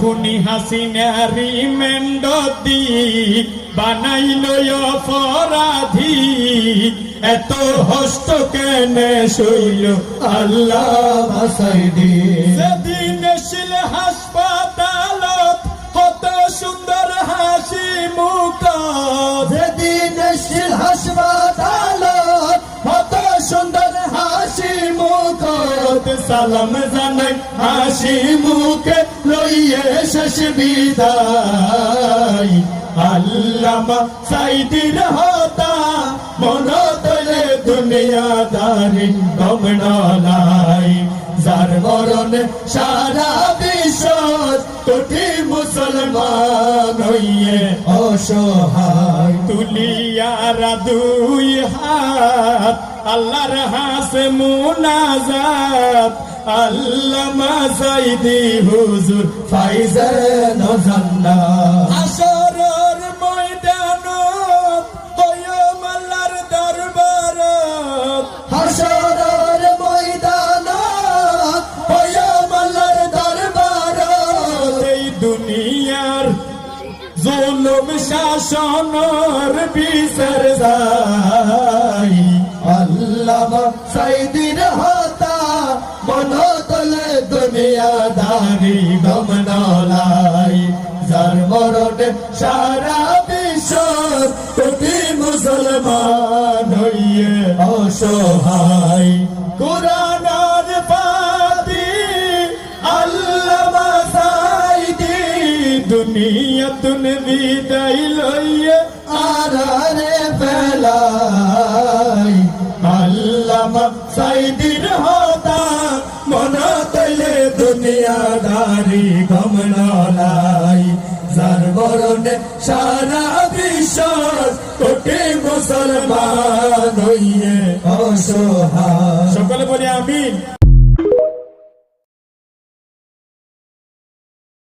খুনি হাসিনারি মেন্ডদি বানাইল অপরাধী এত হস্ত কেনে শৈল আল্লাহ বাসাই দি সেদিন ছিল হাসপাতালত কত সুন্দর হাসি মুখ যেদিন ছিল হাসপাতালত কত সুন্দর হাসি মুখ সালাম জানাই হাসি মুখে লইয়ে শেষ বিদায় আল্লামা সাইদির হতা মন তলে দুনিয়াদারি গমনালাই যার মরণে সারা বিশ্ব কোটি মুসলমান হইয়ে অসহায় তুলিয়ারা দুই হাত আল্লাহর হাসে মুনাজাত আল্লামা সাইদি হুজুর ফাইজান জান্নাত হাসরের ময়দানত কয়ম আল্লাহর দরবারত হাসরের ময়দানত কয়ম আল্লাহর দরবারত এই দুনিয়ার জুলুম শাসনের বিচার যায় আল্লামা সাইদির হতা মন তলে দুনিয়াদারি গমনালাই যার মরণে সারা বিশ্ব কোটি মুসলমান হইয়ে অসহায় কুরআনের পাতি আল্লামা সাইদি দুনিয়াতুন বিদায় লইয়ে আরারে ফেলাই আল্লামা সাইদির হতা মন তলে দুনিয়াদারি গমনালাই যার মরণে সারা বিশ্ব কোটি মুসলমান হইয়ে অসহায় সকলে বলি আমিন।